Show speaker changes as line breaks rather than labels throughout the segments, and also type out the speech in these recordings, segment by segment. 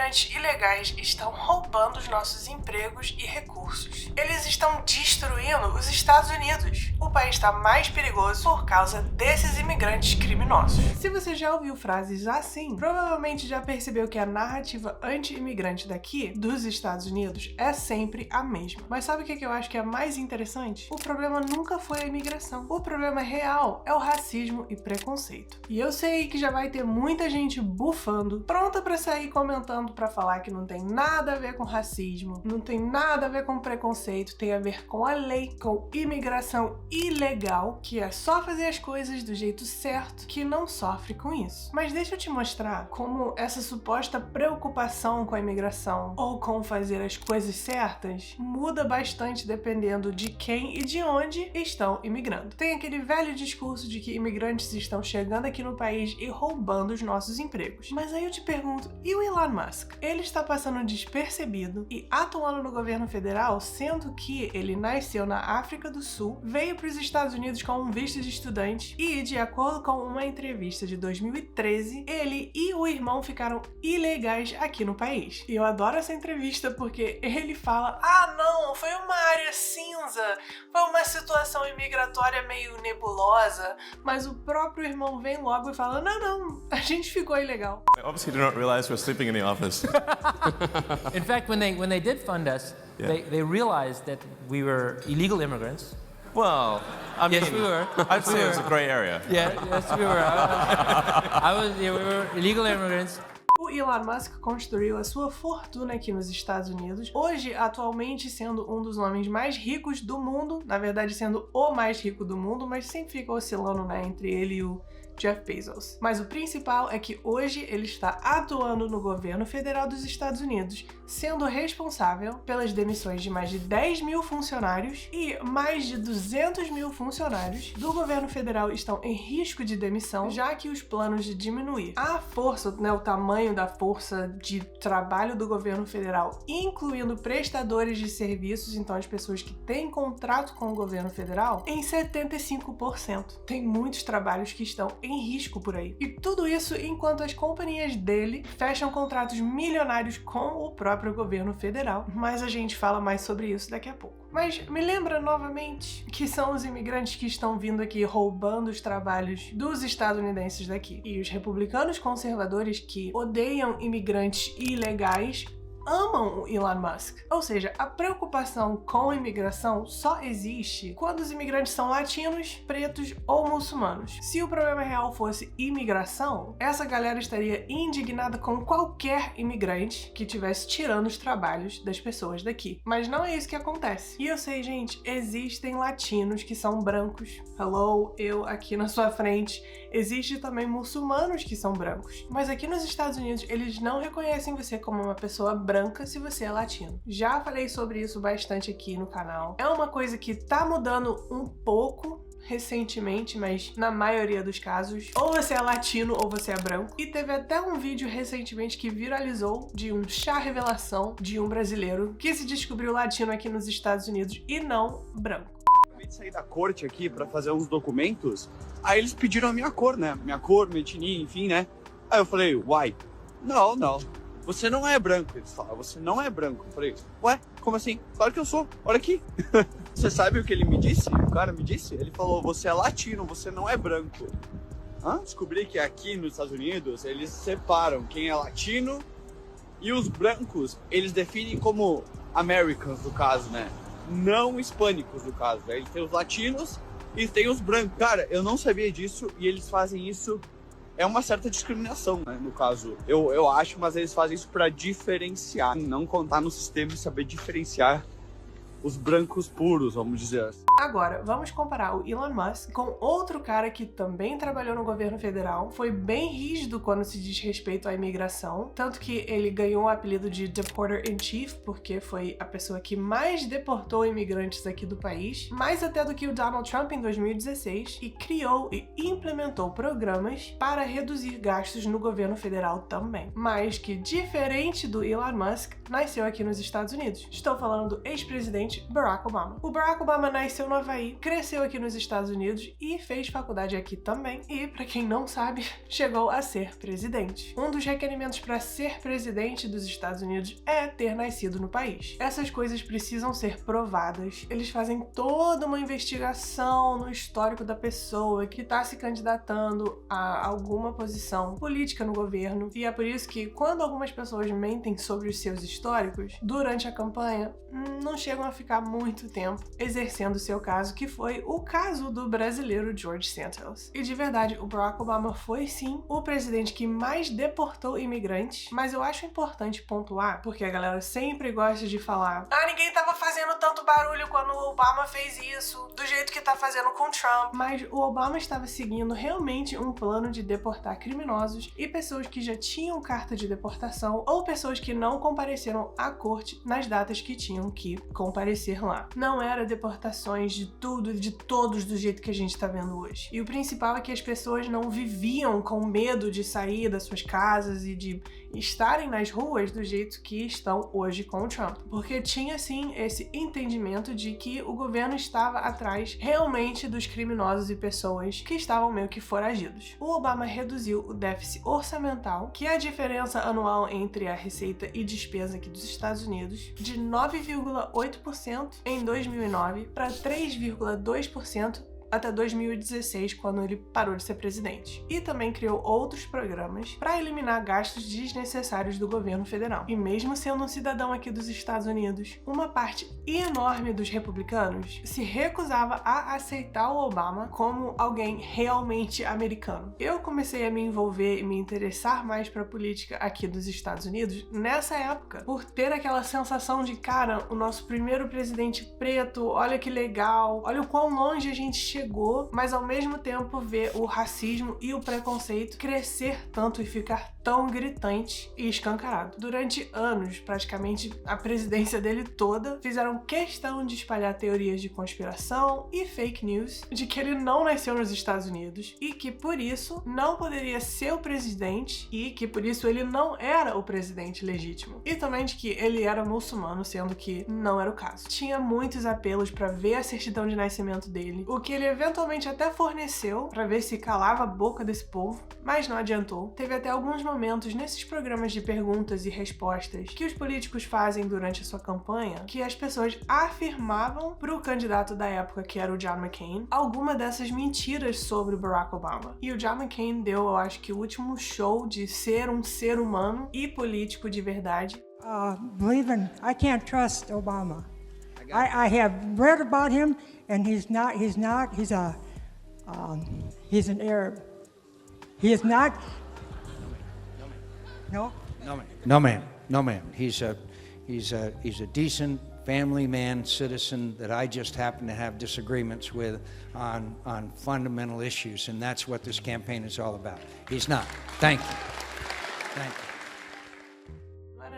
imigrantes ilegais estão roubando os nossos empregos e recursos. Eles estão destruindo os Estados Unidos. O país está mais perigoso por causa desses imigrantes criminosos. Se você já ouviu frases assim, provavelmente já percebeu que a narrativa anti-imigrante daqui, dos Estados Unidos, é sempre a mesma. Mas sabe o que eu acho que é mais interessante? O problema nunca foi a imigração. O problema real é o racismo e preconceito. E eu sei que já vai ter muita gente bufando, pronta pra sair comentando pra falar que não tem nada a ver com racismo, não tem nada a ver com preconceito, tem a ver com a lei, com imigração ilegal, que é só fazer as coisas do jeito certo, que não sofre com isso. Mas deixa eu te mostrar como essa suposta preocupação com a imigração ou com fazer as coisas certas muda bastante dependendo de quem e de onde estão imigrando. Tem aquele velho discurso de que imigrantes estão chegando aqui no país e roubando os nossos empregos. Mas aí eu te pergunto, e o Elon Musk? Ele está passando despercebido e atuando no governo federal, sendo que ele nasceu na África do Sul, veio para os Estados Unidos com um visto de estudante e, de acordo com uma entrevista de 2013, ele e o irmão ficaram ilegais aqui no país. E eu adoro essa entrevista porque ele fala: ah, não, foi uma área cinza, foi uma situação imigratória meio nebulosa, mas o próprio irmão vem logo e fala: não, a gente ficou ilegal.
I obviously did not realize we're sleeping in the office.
In fact, when they did fund us, they realized that we were illegal immigrants.
Well, I mean,
Yes, we were.
I'd say it's a grey area.
Yeah, yes, we were. We were illegal immigrants.
O Elon Musk construiu a sua fortuna aqui nos Estados Unidos, hoje, atualmente, sendo um dos homens mais ricos do mundo, na verdade sendo o mais rico do mundo, mas sempre fica oscilando, né, entre ele e o Jeff Bezos. Mas o principal é que hoje ele está atuando no governo federal dos Estados Unidos, sendo responsável pelas demissões de mais de 10 mil funcionários e mais de 200 mil funcionários do governo federal estão em risco de demissão, já que os planos de diminuir a força, né, o tamanho da força de trabalho do governo federal, incluindo prestadores de serviços, então as pessoas que têm contrato com o governo federal, em 75%. Tem muitos trabalhos que estão em risco por aí. E tudo isso enquanto as companhias dele fecham contratos milionários com o próprio governo federal. Mas a gente fala mais sobre isso daqui a pouco. Mas me lembra novamente que são os imigrantes que estão vindo aqui roubando os trabalhos dos estadunidenses daqui. E os republicanos conservadores que odeiam imigrantes ilegais amam o Elon Musk. Ou seja, a preocupação com a imigração só existe quando os imigrantes são latinos, pretos ou muçulmanos. Se o problema real fosse imigração, essa galera estaria indignada com qualquer imigrante que estivesse tirando os trabalhos das pessoas daqui. Mas não é isso que acontece. E eu sei, gente, existem latinos que são brancos. Hello, eu aqui na sua frente. Existem também muçulmanos que são brancos. Mas aqui nos Estados Unidos, eles não reconhecem você como uma pessoa branca se você é latino. Já falei sobre isso bastante aqui no canal. É uma coisa que tá mudando um pouco recentemente, mas na maioria dos casos, ou você é latino ou você é branco. E teve até um vídeo recentemente que viralizou de um chá revelação de um brasileiro que se descobriu latino aqui nos Estados Unidos e não branco.
Acabei de sair da corte aqui pra fazer uns documentos, aí eles pediram a minha cor, né? Minha cor, minha etnia, enfim, né? Aí eu falei, uai, não. Você não é branco. Eles falaram, você não é branco. Eu falei, ué, como assim? Claro que eu sou, olha aqui. Você sabe o que ele me disse? O cara me disse? Ele falou, você é latino, você não é branco. Descobri que aqui nos Estados Unidos, eles separam quem é latino e os brancos, eles definem como Americans, no caso, né? Não hispânicos, no caso. Aí tem os latinos e tem os brancos. Cara, eu não sabia disso e eles fazem isso. É uma certa discriminação, né, no caso. Eu acho, mas eles fazem isso para diferenciar. Não contar no sistema e saber diferenciar os brancos puros, vamos dizer assim.
Agora, vamos comparar o Elon Musk com outro cara que também trabalhou no governo federal, foi bem rígido quando se diz respeito à imigração, tanto que ele ganhou o apelido de Deporter in Chief, porque foi a pessoa que mais deportou imigrantes aqui do país, mais até do que o Donald Trump em 2016, e criou e implementou programas para reduzir gastos no governo federal também. Mas que, diferente do Elon Musk, nasceu aqui nos Estados Unidos. Estou falando do ex-presidente presidente Barack Obama. O Barack Obama nasceu no Havaí, cresceu aqui nos Estados Unidos e fez faculdade aqui também. E, pra quem não sabe, chegou a ser presidente. Um dos requerimentos para ser presidente dos Estados Unidos é ter nascido no país. Essas coisas precisam ser provadas. Eles fazem toda uma investigação no histórico da pessoa que está se candidatando a alguma posição política no governo. E é por isso que, quando algumas pessoas mentem sobre os seus históricos, durante a campanha, não chegam a ficar muito tempo exercendo o seu caso, que foi o caso do brasileiro George Santos. E de verdade, o Barack Obama foi sim o presidente que mais deportou imigrantes, mas eu acho importante pontuar, porque a galera sempre gosta de falar: ninguém tava fazendo tanto barulho quando o Obama fez isso, do jeito que tá fazendo com o Trump. Mas o Obama estava seguindo realmente um plano de deportar criminosos e pessoas que já tinham carta de deportação ou pessoas que não compareceram à corte nas datas que tinham que comparecer lá. Não era deportações de tudo e de todos do jeito que a gente tá vendo hoje. E o principal é que as pessoas não viviam com medo de sair das suas casas e de estarem nas ruas do jeito que estão hoje com o Trump. Porque tinha sim esse entendimento de que o governo estava atrás realmente dos criminosos e pessoas que estavam meio que foragidos. O Obama reduziu o déficit orçamental, que é a diferença anual entre a receita e despesa aqui dos Estados Unidos, de 9,8% em 2009 para 3,2% até 2016, quando ele parou de ser presidente. E também criou outros programas para eliminar gastos desnecessários do governo federal. E mesmo sendo um cidadão aqui dos Estados Unidos, uma parte enorme dos republicanos se recusava a aceitar o Obama como alguém realmente americano. Eu comecei a me envolver e me interessar mais para a política aqui dos Estados Unidos nessa época, por ter aquela sensação de, cara, o nosso primeiro presidente preto, olha que legal, olha o quão longe a gente chegou, mas ao mesmo tempo ver o racismo e o preconceito crescer tanto e ficar tão gritante e escancarado. Durante anos, praticamente a presidência dele toda, fizeram questão de espalhar teorias de conspiração e fake news de que ele não nasceu nos Estados Unidos e que por isso não poderia ser o presidente e que por isso ele não era o presidente legítimo. E também de que ele era muçulmano, sendo que não era o caso. Tinha muitos apelos para ver a certidão de nascimento dele, o que ele eventualmente até forneceu para ver se calava a boca desse povo, mas não adiantou. Teve até alguns momentos nesses programas de perguntas e respostas que os políticos fazem durante a sua campanha que as pessoas afirmavam pro candidato da época, que era o John McCain, alguma dessas mentiras sobre o Barack Obama. E o John McCain deu, eu acho que o último show de ser um ser humano e político de verdade.
I can't trust Obama. I have read about him, and he's an Arab. He is not. No?
No, ma'am. He's a decent family man, citizen that I just happen to have disagreements with on fundamental issues, and that's what this campaign is all about. He's not. Thank you.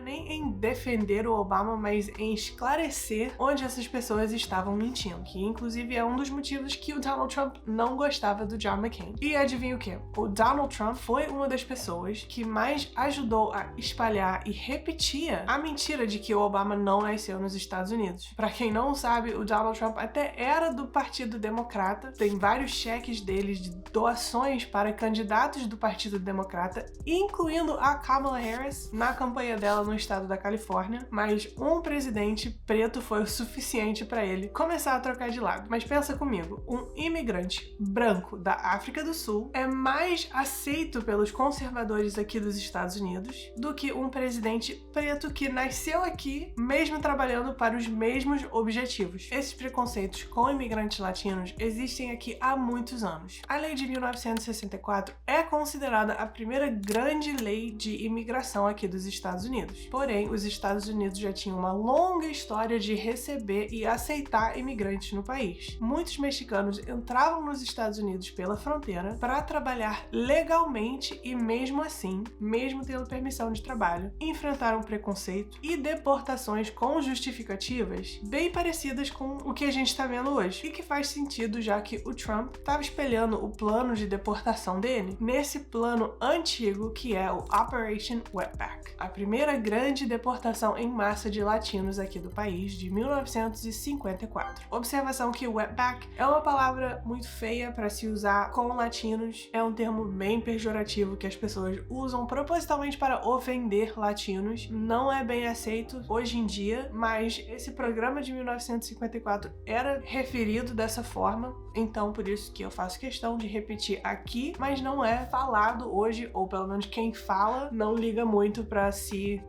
Nem em defender o Obama, mas em esclarecer onde essas pessoas estavam mentindo, que inclusive é um dos motivos que o Donald Trump não gostava do John McCain. E adivinha o quê? O Donald Trump foi uma das pessoas que mais ajudou a espalhar e repetia a mentira de que o Obama não nasceu nos Estados Unidos. Pra quem não sabe, o Donald Trump até era do Partido Democrata, tem vários cheques deles de doações para candidatos do Partido Democrata, incluindo a Kamala Harris na campanha dela no estado da Califórnia, mas um presidente preto foi o suficiente para ele começar a trocar de lado. Mas pensa comigo, um imigrante branco da África do Sul é mais aceito pelos conservadores aqui dos Estados Unidos do que um presidente preto que nasceu aqui, mesmo trabalhando para os mesmos objetivos. Esses preconceitos com imigrantes latinos existem aqui há muitos anos. A lei de 1964 é considerada a primeira grande lei de imigração aqui dos Estados Unidos. Porém, os Estados Unidos já tinham uma longa história de receber e aceitar imigrantes no país. Muitos mexicanos entravam nos Estados Unidos pela fronteira para trabalhar legalmente e mesmo assim, mesmo tendo permissão de trabalho, enfrentaram preconceito e deportações com justificativas bem parecidas com o que a gente está vendo hoje. E que faz sentido, já que o Trump estava espelhando o plano de deportação dele nesse plano antigo que é o Operation Wetback. A primeira grande deportação em massa de latinos aqui do país de 1954. Observação que wetback é uma palavra muito feia para se usar com latinos, é um termo bem pejorativo que as pessoas usam propositalmente para ofender latinos, não é bem aceito hoje em dia, mas esse programa de 1954 era referido dessa forma, então por isso que eu faço questão de repetir aqui, mas não é falado hoje, ou pelo menos quem fala não liga muito para se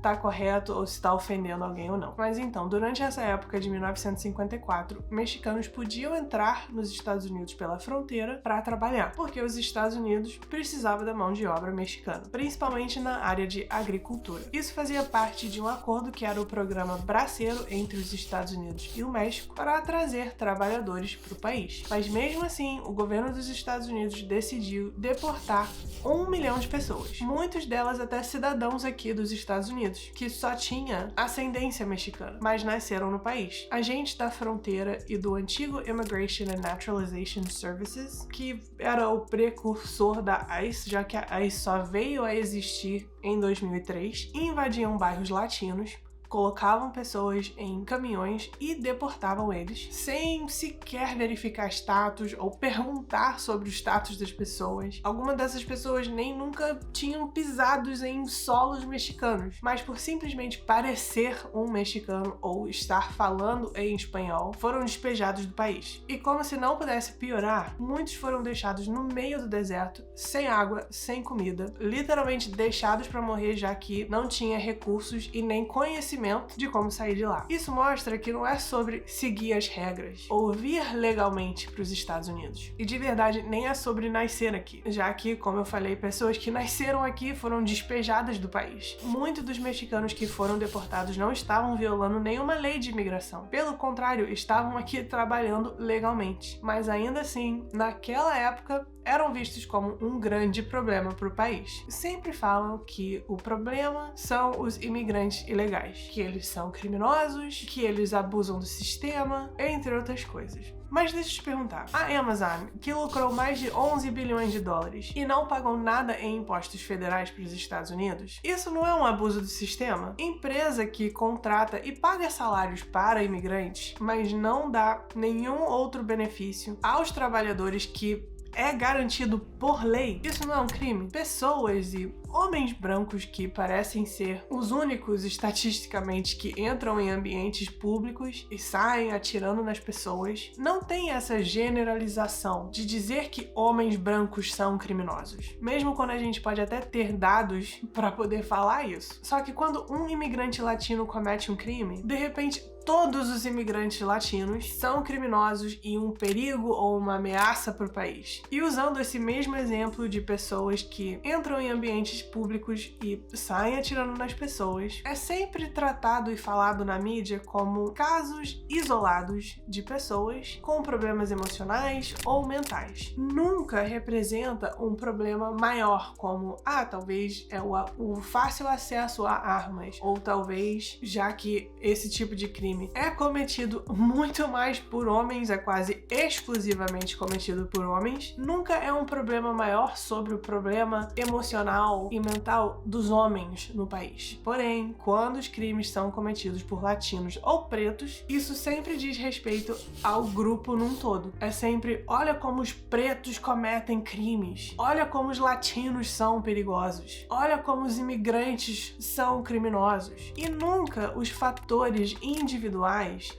tá correto ou se tá ofendendo alguém ou não. Mas então, durante essa época de 1954, mexicanos podiam entrar nos Estados Unidos pela fronteira para trabalhar, porque os Estados Unidos precisavam da mão de obra mexicana, principalmente na área de agricultura. Isso fazia parte de um acordo que era o Programa Braceiro entre os Estados Unidos e o México para trazer trabalhadores para o país. Mas mesmo assim, o governo dos Estados Unidos decidiu deportar 1 milhão de pessoas, muitas delas até cidadãos aqui dos Estados Unidos, que só tinha ascendência mexicana, mas nasceram no país. Agentes da fronteira e do antigo Immigration and Naturalization Services, que era o precursor da ICE, já que a ICE só veio a existir em 2003, invadiam bairros latinos, colocavam pessoas em caminhões e deportavam eles, sem sequer verificar status ou perguntar sobre o status das pessoas. Algumas dessas pessoas nem nunca tinham pisado em solos mexicanos, mas por simplesmente parecer um mexicano ou estar falando em espanhol, foram despejados do país. E como se não pudesse piorar, muitos foram deixados no meio do deserto, sem água, sem comida, literalmente deixados para morrer, já que não tinha recursos e nem conhecimento de como sair de lá. Isso mostra que não é sobre seguir as regras ou vir legalmente para os Estados Unidos. E de verdade, nem é sobre nascer aqui, já que, como eu falei, pessoas que nasceram aqui foram despejadas do país. Muitos dos mexicanos que foram deportados não estavam violando nenhuma lei de imigração. Pelo contrário, estavam aqui trabalhando legalmente. Mas ainda assim, naquela época, eram vistos como um grande problema para o país. Sempre falam que o problema são os imigrantes ilegais, que eles são criminosos, que eles abusam do sistema, entre outras coisas. Mas deixa eu te perguntar, a Amazon, que lucrou mais de 11 bilhões de dólares e não pagou nada em impostos federais para os Estados Unidos, isso não é um abuso do sistema? Empresa que contrata e paga salários para imigrantes, mas não dá nenhum outro benefício aos trabalhadores que é garantido por lei. Isso não é um crime? Pessoas e homens brancos que parecem ser os únicos estatisticamente que entram em ambientes públicos e saem atirando nas pessoas, não tem essa generalização de dizer que homens brancos são criminosos. Mesmo quando a gente pode até ter dados para poder falar isso. Só que quando um imigrante latino comete um crime, de repente todos os imigrantes latinos são criminosos e um perigo ou uma ameaça para o país. E usando esse mesmo exemplo de pessoas que entram em ambientes públicos e saem atirando nas pessoas, é sempre tratado e falado na mídia como casos isolados de pessoas com problemas emocionais ou mentais. Nunca representa um problema maior, como, talvez é o fácil acesso a armas, ou talvez, já que esse tipo de crime é cometido muito mais por homens, é quase exclusivamente cometido por homens, nunca é um problema maior sobre o problema emocional e mental dos homens no país. Porém, quando os crimes são cometidos por latinos ou pretos, isso sempre diz respeito ao grupo num todo. É sempre, olha como os pretos cometem crimes, olha como os latinos são perigosos, olha como os imigrantes são criminosos, e nunca os fatores individuais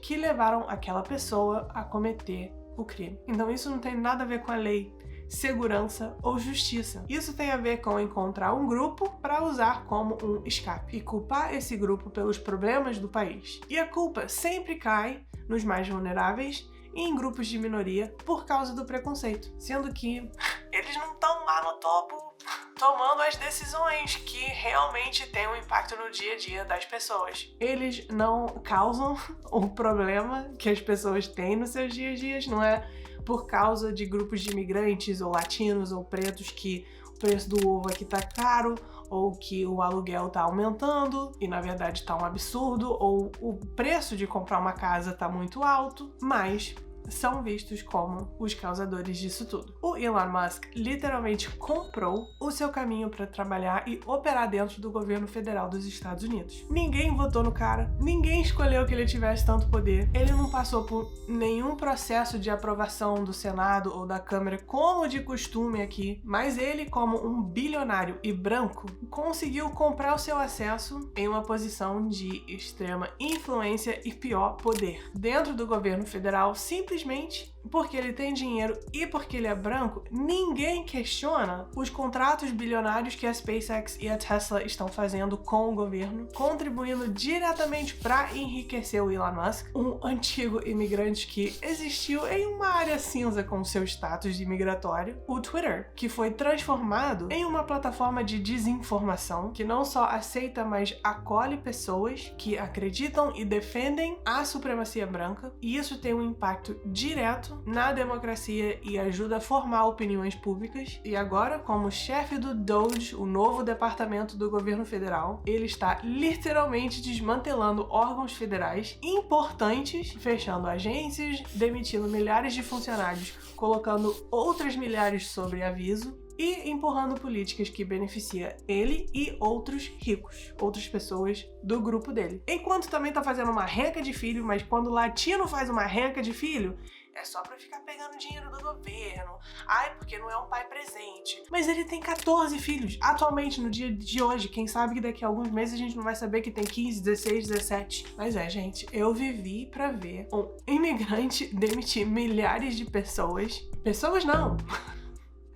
que levaram aquela pessoa a cometer o crime. Então isso não tem nada a ver com a lei, segurança ou justiça. Isso tem a ver com encontrar um grupo para usar como um escape e culpar esse grupo pelos problemas do país. E a culpa sempre cai nos mais vulneráveis e em grupos de minoria por causa do preconceito, sendo que eles não estão lá no topo tomando as decisões que realmente têm um impacto no dia a dia das pessoas. Eles não causam o problema que as pessoas têm nos seus dias a dias, não é por causa de grupos de imigrantes ou latinos ou pretos que o preço do ovo aqui tá caro, ou que o aluguel tá aumentando e na verdade tá um absurdo, ou o preço de comprar uma casa tá muito alto, mas são vistos como os causadores disso tudo. O Elon Musk literalmente comprou o seu caminho para trabalhar e operar dentro do governo federal dos Estados Unidos. Ninguém votou no cara, ninguém escolheu que ele tivesse tanto poder, ele não passou por nenhum processo de aprovação do Senado ou da Câmara, como de costume aqui, mas ele, como um bilionário e branco, conseguiu comprar o seu acesso em uma posição de extrema influência e pior poder dentro do governo federal, simplesmente porque ele tem dinheiro e porque ele é branco. Ninguém questiona os contratos bilionários que a SpaceX e a Tesla estão fazendo com o governo, contribuindo diretamente para enriquecer o Elon Musk, um antigo imigrante que existiu em uma área cinza com seu status de imigratório. O Twitter, que foi transformado em uma plataforma de desinformação que não só aceita, mas acolhe pessoas que acreditam e defendem a supremacia branca, e isso tem um impacto direto na democracia e ajuda a formar opiniões públicas. E agora, como chefe do DOGE, o novo departamento do governo federal, ele está literalmente desmantelando órgãos federais importantes, fechando agências, demitindo milhares de funcionários, colocando outras milhares sobre aviso e empurrando políticas que beneficiam ele e outros ricos, outras pessoas do grupo dele. Enquanto também tá fazendo uma renca de filho, mas quando o latino faz uma renca de filho, é só pra ficar pegando dinheiro do governo. Ai, porque não é um pai presente. Mas ele tem 14 filhos. Atualmente, no dia de hoje, quem sabe que daqui a alguns meses a gente não vai saber que tem 15, 16, 17. Mas gente, eu vivi pra ver um imigrante demitir milhares de pessoas. Pessoas não!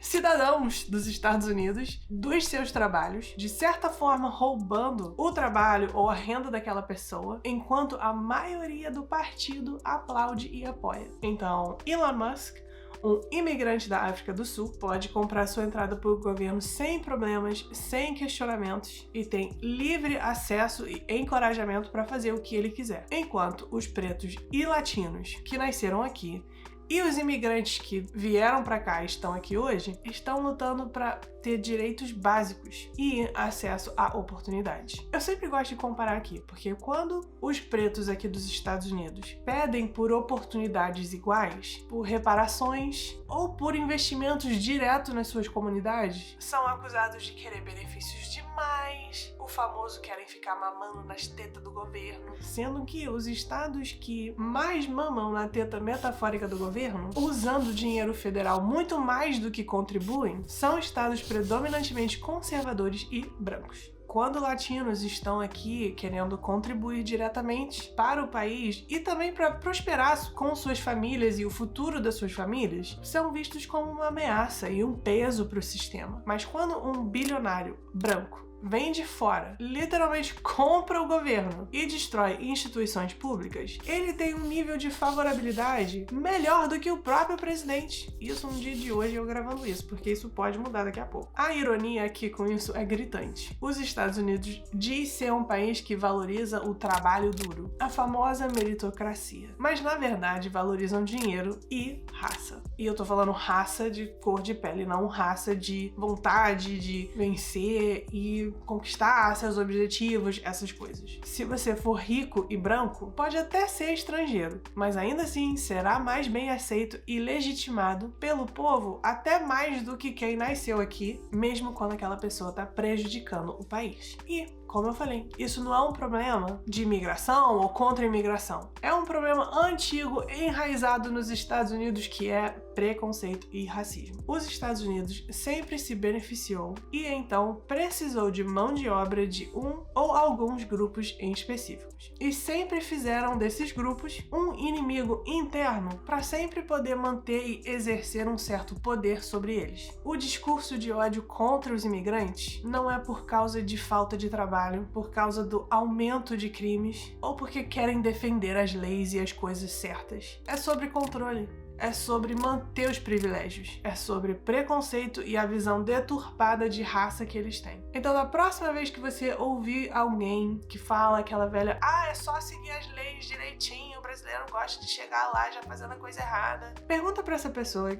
Cidadãos dos Estados Unidos dos seus trabalhos, de certa forma roubando o trabalho ou a renda daquela pessoa, enquanto a maioria do partido aplaude e apoia. Então, Elon Musk, um imigrante da África do Sul, pode comprar sua entrada para o governo sem problemas, sem questionamentos, e tem livre acesso e encorajamento para fazer o que ele quiser. Enquanto os pretos e latinos que nasceram aqui e os imigrantes que vieram para cá e estão aqui hoje estão lutando para ter direitos básicos e acesso a oportunidades. Eu sempre gosto de comparar aqui, porque quando os pretos aqui dos Estados Unidos pedem por oportunidades iguais, por reparações ou por investimentos direto nas suas comunidades, são acusados de querer benefícios demais, o famoso querem ficar mamando nas tetas do governo, sendo que os estados que mais mamam na teta metafórica do governo, usando dinheiro federal muito mais do que contribuem, são estados predominantemente conservadores e brancos. Quando latinos estão aqui querendo contribuir diretamente para o país e também para prosperar com suas famílias e o futuro das suas famílias, são vistos como uma ameaça e um peso para o sistema. Mas quando um bilionário branco vem de fora, literalmente compra o governo e destrói instituições públicas, ele tem um nível de favorabilidade melhor do que o próprio presidente. Isso no dia de hoje eu gravando isso, porque isso pode mudar daqui a pouco. A ironia aqui com isso é gritante. Os Estados Unidos diz ser um país que valoriza o trabalho duro, a famosa meritocracia, mas na verdade valorizam dinheiro e raça. E eu tô falando raça de cor de pele, não raça de vontade de vencer e conquistar seus objetivos, essas coisas. Se você for rico e branco, pode até ser estrangeiro, mas ainda assim será mais bem aceito e legitimado pelo povo até mais do que quem nasceu aqui, mesmo quando aquela pessoa está prejudicando o país. E, como eu falei, isso não é um problema de imigração ou contra a imigração. É um problema antigo, enraizado nos Estados Unidos, que é preconceito e racismo. Os Estados Unidos sempre se beneficiou e então precisou de mão de obra de um ou alguns grupos em específicos. E sempre fizeram desses grupos um inimigo interno para sempre poder manter e exercer um certo poder sobre eles. O discurso de ódio contra os imigrantes não é por causa de falta de trabalho, por causa do aumento de crimes ou porque querem defender as leis e as coisas certas. É sobre controle. É sobre manter os privilégios, é sobre preconceito e a visão deturpada de raça que eles têm. Então, da próxima vez que você ouvir alguém que fala aquela velha é só seguir as leis direitinho, o brasileiro gosta de chegar lá já fazendo a coisa errada, pergunta pra essa pessoa: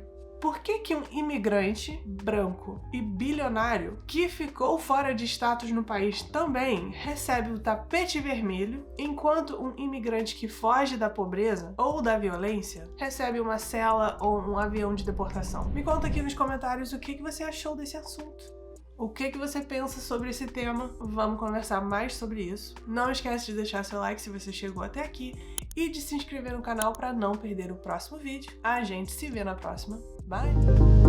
por que um imigrante branco e bilionário que ficou fora de status no país também recebe o tapete vermelho, enquanto um imigrante que foge da pobreza ou da violência recebe uma cela ou um avião de deportação? Me conta aqui nos comentários o que você achou desse assunto. O que você pensa sobre esse tema? Vamos conversar mais sobre isso. Não esquece de deixar seu like se você chegou até aqui e de se inscrever no canal para não perder o próximo vídeo. A gente se vê na próxima. Bye!